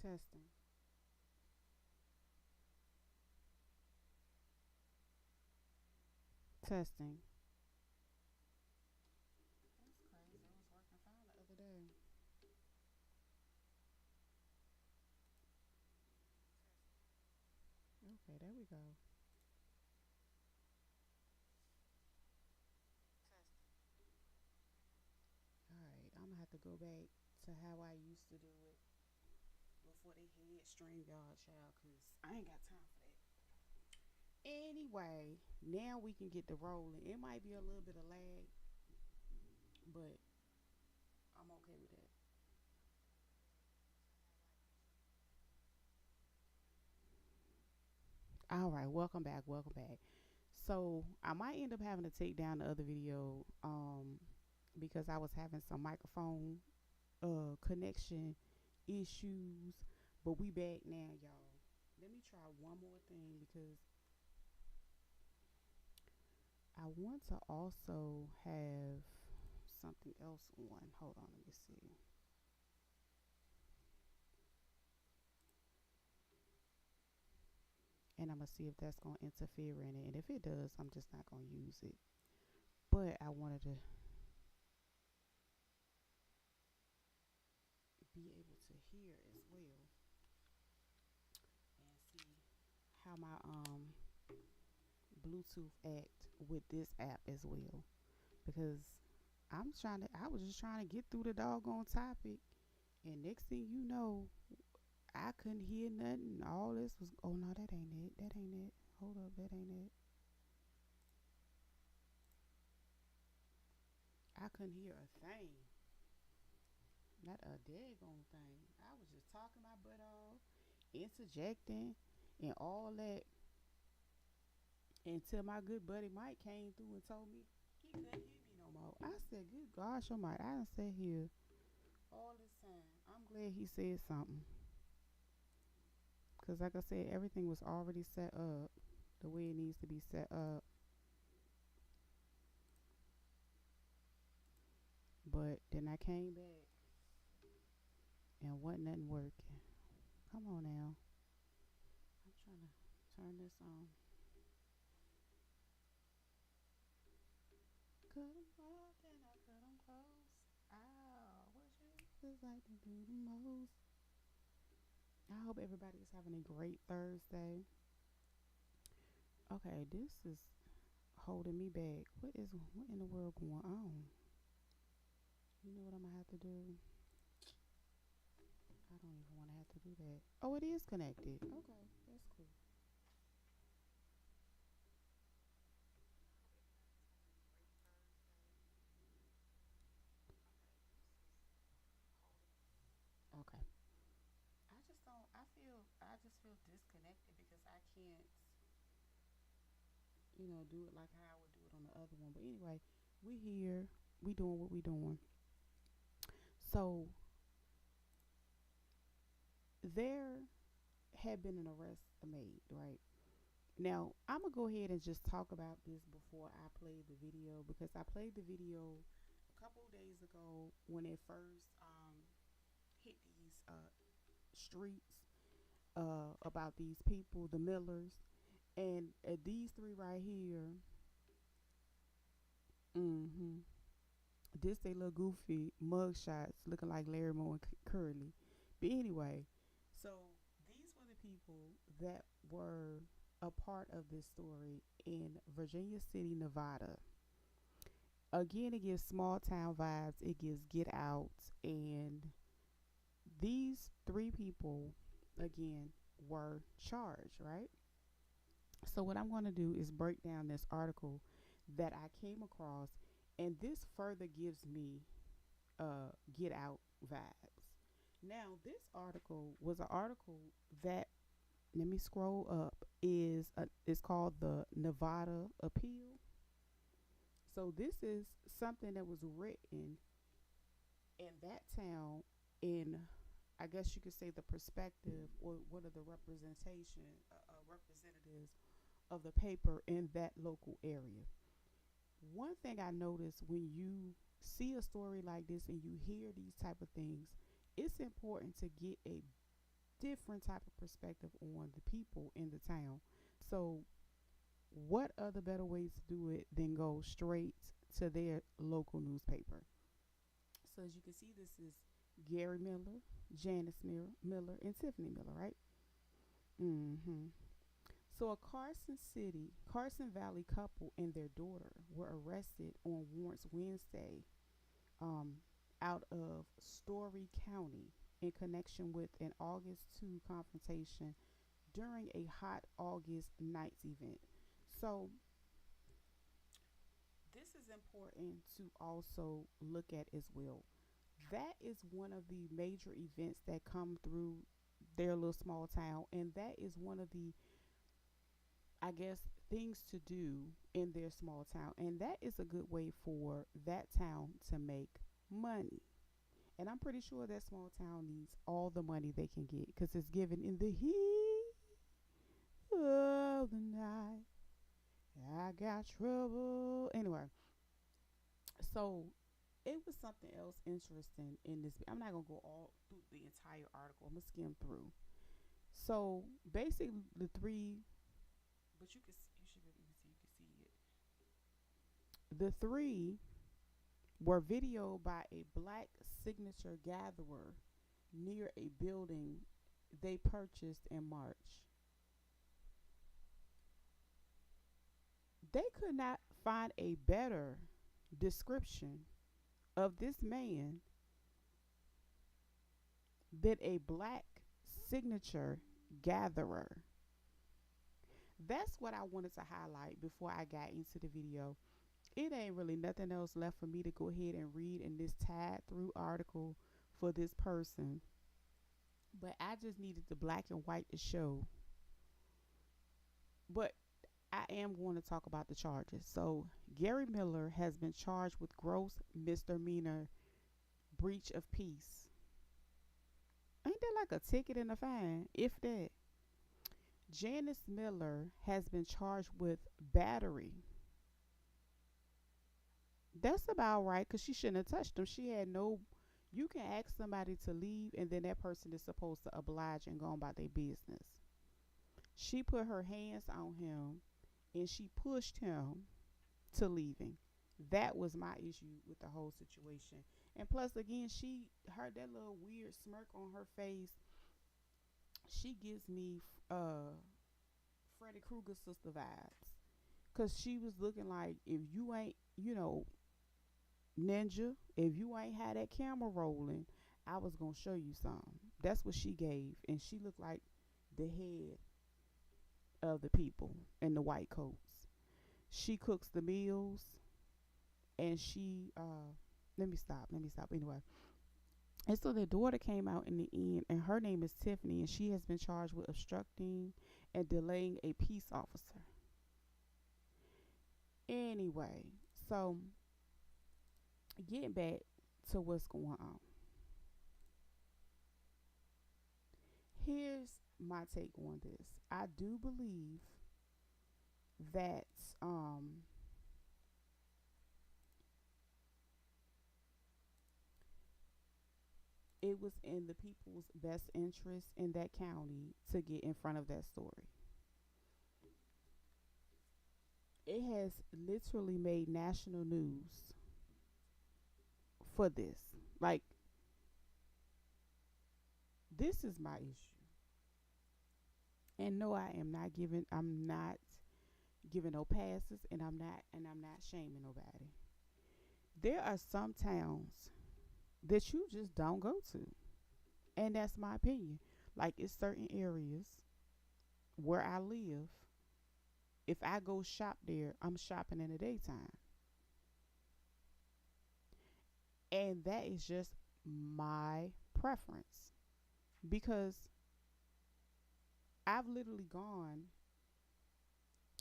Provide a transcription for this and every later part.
Testing. Testing. That's crazy. It was working fine the other day. Okay, there we go. Alright, I'm gonna have to go back to how I used to do it before they had StreamYard, child, because I ain't got time for that. Anyway, now we can get the rolling. It might be a little bit of lag, but I'm okay with that. All right, welcome back. Welcome back. So I might end up having to take down the other video because I was having some microphone connection issues, but we back now, y'all. Let me try one more thing because I want to also have something else on. Hold on, let me see. And I'm gonna see if that's gonna interfere in it. And if it does, I'm just not gonna use it. But I wanted to be able to hear as well and see how my Bluetooth act with this app as well. Because I was just trying to get through the doggone topic, and next thing you know, I couldn't hear nothing. All this was, oh no, that ain't it. That ain't it. Hold up, that ain't it. I couldn't hear a thing. Not a daggone thing. I was just talking my butt off, interjecting, and all that until my good buddy Mike came through and told me he couldn't hear me no more. I said, good gosh, oh my, I done sat here all this time. I'm glad he said something. Because, like I said, everything was already set up the way it needs to be set up. But then I came back and wasn't nothing working. Come on now. I'm trying to turn this on. Cut 'em off, then I cut 'em close. Ow, what you just like to do the most. I hope everybody is having a great Thursday. Okay, this is holding me back. What in the world going on? You know what I'm gonna have to do? I don't even want to have to do that. Oh, it is connected. Okay, that's cool. Okay. I just feel disconnected because I can't, do it like how I would do it on the other one. But anyway, we here, we doing what we doing. So there had been an arrest made, right? Now, I'm gonna go ahead and just talk about this before I play the video because I played the video a couple of days ago when it first hit these streets about these people, the Millers, and these three right here. Mm-hmm. This they little goofy mug shots looking like Larry Moore and Curly. But anyway, so these were the people that were a part of this story in Virginia City, Nevada. Again, it gives small town vibes. It gives Get Out, and these three people again were charged, right? So what I'm going to do is break down this article that I came across, and this further gives me Get Out vibes. Now, this article was an article that, let me scroll up, is called the Nevada Appeal. So this is something that was written in that town in, I guess you could say, the perspective or one of the representatives of the paper in that local area. One thing I noticed when you see a story like this and you hear these type of things, it's important to get a different type of perspective on the people in the town. So what other better ways to do it than go straight to their local newspaper? So as you can see, this is Gary Miller, Janice Miller, and Tiffany Miller, right? Mm-hmm. So a Carson Valley couple and their daughter were arrested on warrants Wednesday, um, out of Story County in connection with an August 2 confrontation during a hot August nights event. So this is important to also look at as well. That is one of the major events that come through their little small town, and that is one of the, I guess, things to do in their small town, and that is a good way for that town to make money. And I'm pretty sure that small town needs all the money they can get because it's given in the heat of the night. I got trouble. Anyway, so it was something else interesting in this. I'm not gonna go all through the entire article. I'm gonna skim through. So basically, the three, but you should be able to see. You can see it. The three were videoed by a black signature gatherer near a building they purchased in March. They could not find a better description of this man than a black signature gatherer. That's what I wanted to highlight before I got into the video. It ain't really nothing else left for me to go ahead and read in this tied through article for this person. But I just needed the black and white to show. But I am going to talk about the charges. So Gary Miller has been charged with gross misdemeanor breach of peace. Ain't that like a ticket and a fine, if that? Janice Miller has been charged with battery. That's about right because she shouldn't have touched him. She had no. You can ask somebody to leave, and then that person is supposed to oblige and go on about their business. She put her hands on him and she pushed him to leaving. That was my issue with the whole situation. And plus, again, she heard that little weird smirk on her face. She gives me Freddy Krueger sister vibes. Because she was looking like, if you ain't, ninja, if you ain't had that camera rolling, I was going to show you something. That's what she gave. And she looked like the head of the people in the white coats. She cooks the meals and she, let me stop. Anyway. And so their daughter came out in the end, and her name is Tiffany, and she has been charged with obstructing and delaying a peace officer. Anyway, so getting back to what's going on. Here's my take on this. I do believe that it was in the people's best interest in that county to get in front of that story. It has literally made national news for this. Like, this is my issue. And no, I'm not giving no passes, and I'm not shaming nobody. There are some towns that you just don't go to. And that's my opinion. Like, it's certain areas where I live. If I go shop there, I'm shopping in the daytime. And that is just my preference. Because I've literally gone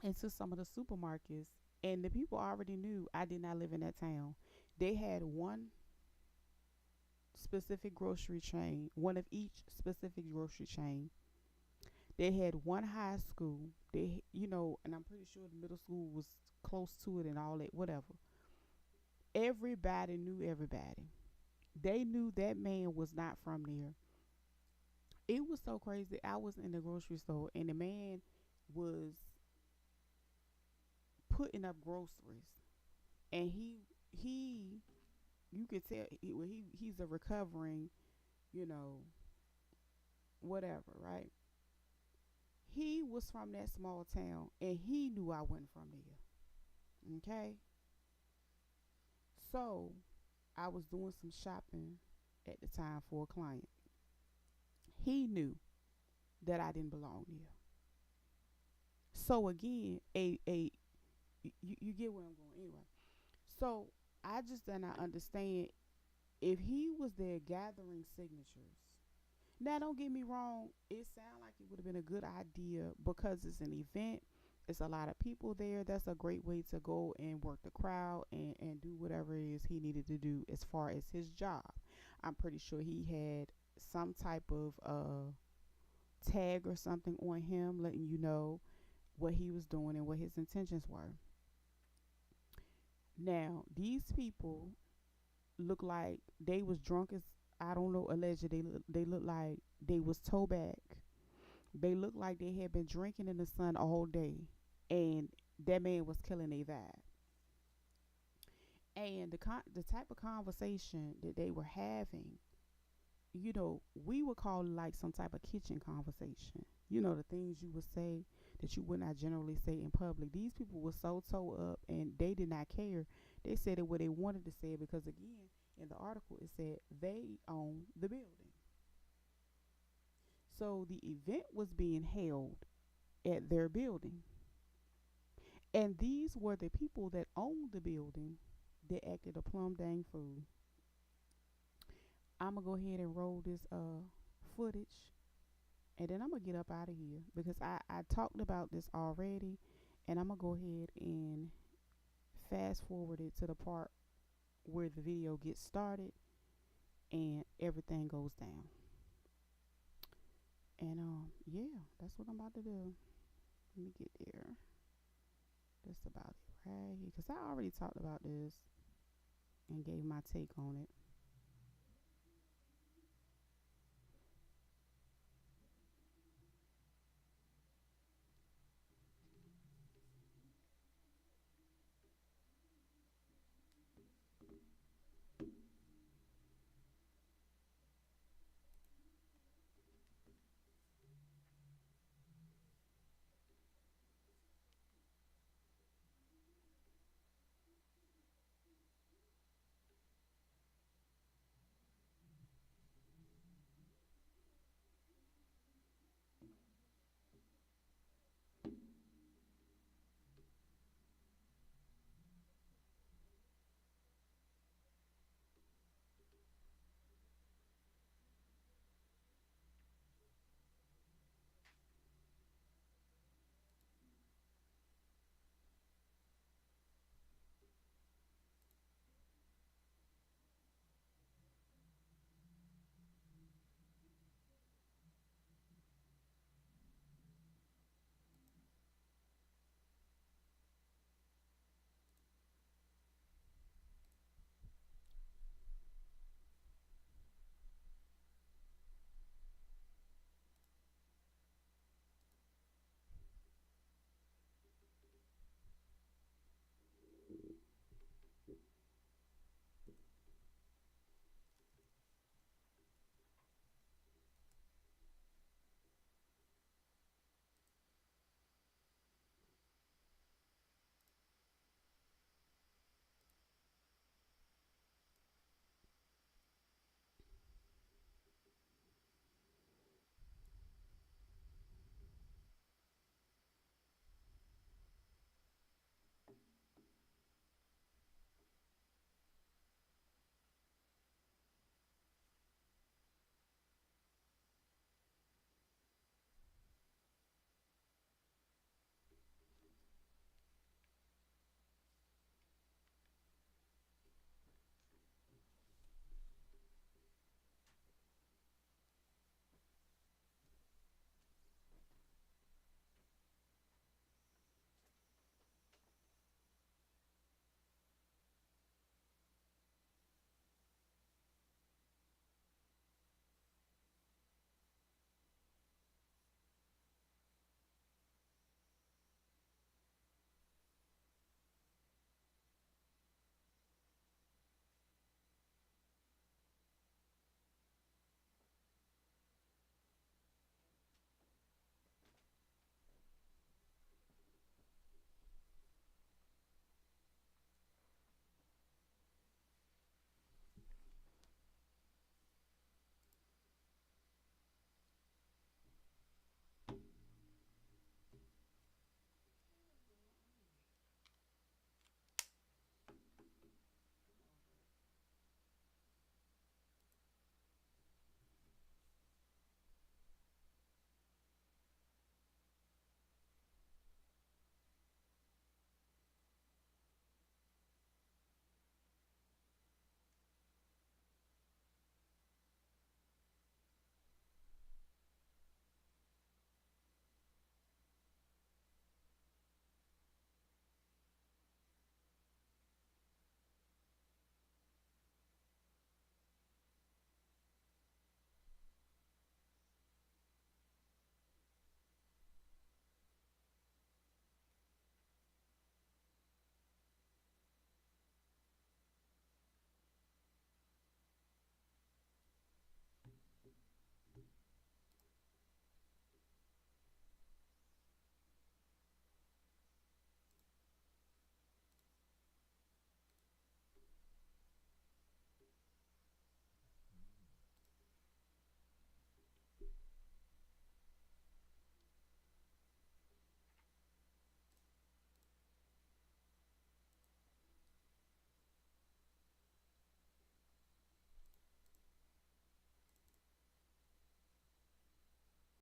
into some of the supermarkets and the people already knew I did not live in that town. They had one specific grocery chain, one of each specific grocery chain. They had one high school. And I'm pretty sure the middle school was close to it and all that, whatever. Everybody knew everybody. They knew that man was not from there. It was so crazy. I was in the grocery store and the man was putting up groceries, and he you could tell he's a recovering, you know, whatever, right? He was from that small town and he knew I wasn't from there. Okay? So I was doing some shopping at the time for a client. He knew that I didn't belong there. So again, you get where I'm going anyway. So I just did not understand if he was there gathering signatures. Now, don't get me wrong. It sounds like it would have been a good idea because it's an event. It's a lot of people there. That's a great way to go and work the crowd and do whatever it is he needed to do as far as his job. I'm pretty sure he had some type of tag or something on him letting you know what he was doing and what his intentions were. Now, these people look like they was drunk as I don't know. Allegedly, they look like they was toe back. They looked like they had been drinking in the sun all day, and that man was killing their vibe. And the type of conversation that they were having, we would call it like some type of kitchen conversation. The things you would say that you would not generally say in public. These people were so toe up and they did not care. They said it what they wanted to say because, again, in the article it said they own the building. So the event was being held at their building. And these were the people that owned the building that acted a plum dang fool. I'm going to go ahead and roll this footage, and then I'm going to get up out of here because I talked about this already, and I'm going to go ahead and fast forward it to the part where the video gets started and everything goes down. And yeah, that's what I'm about to do. Let me get there. That's about it right here because I already talked about this and gave my take on it.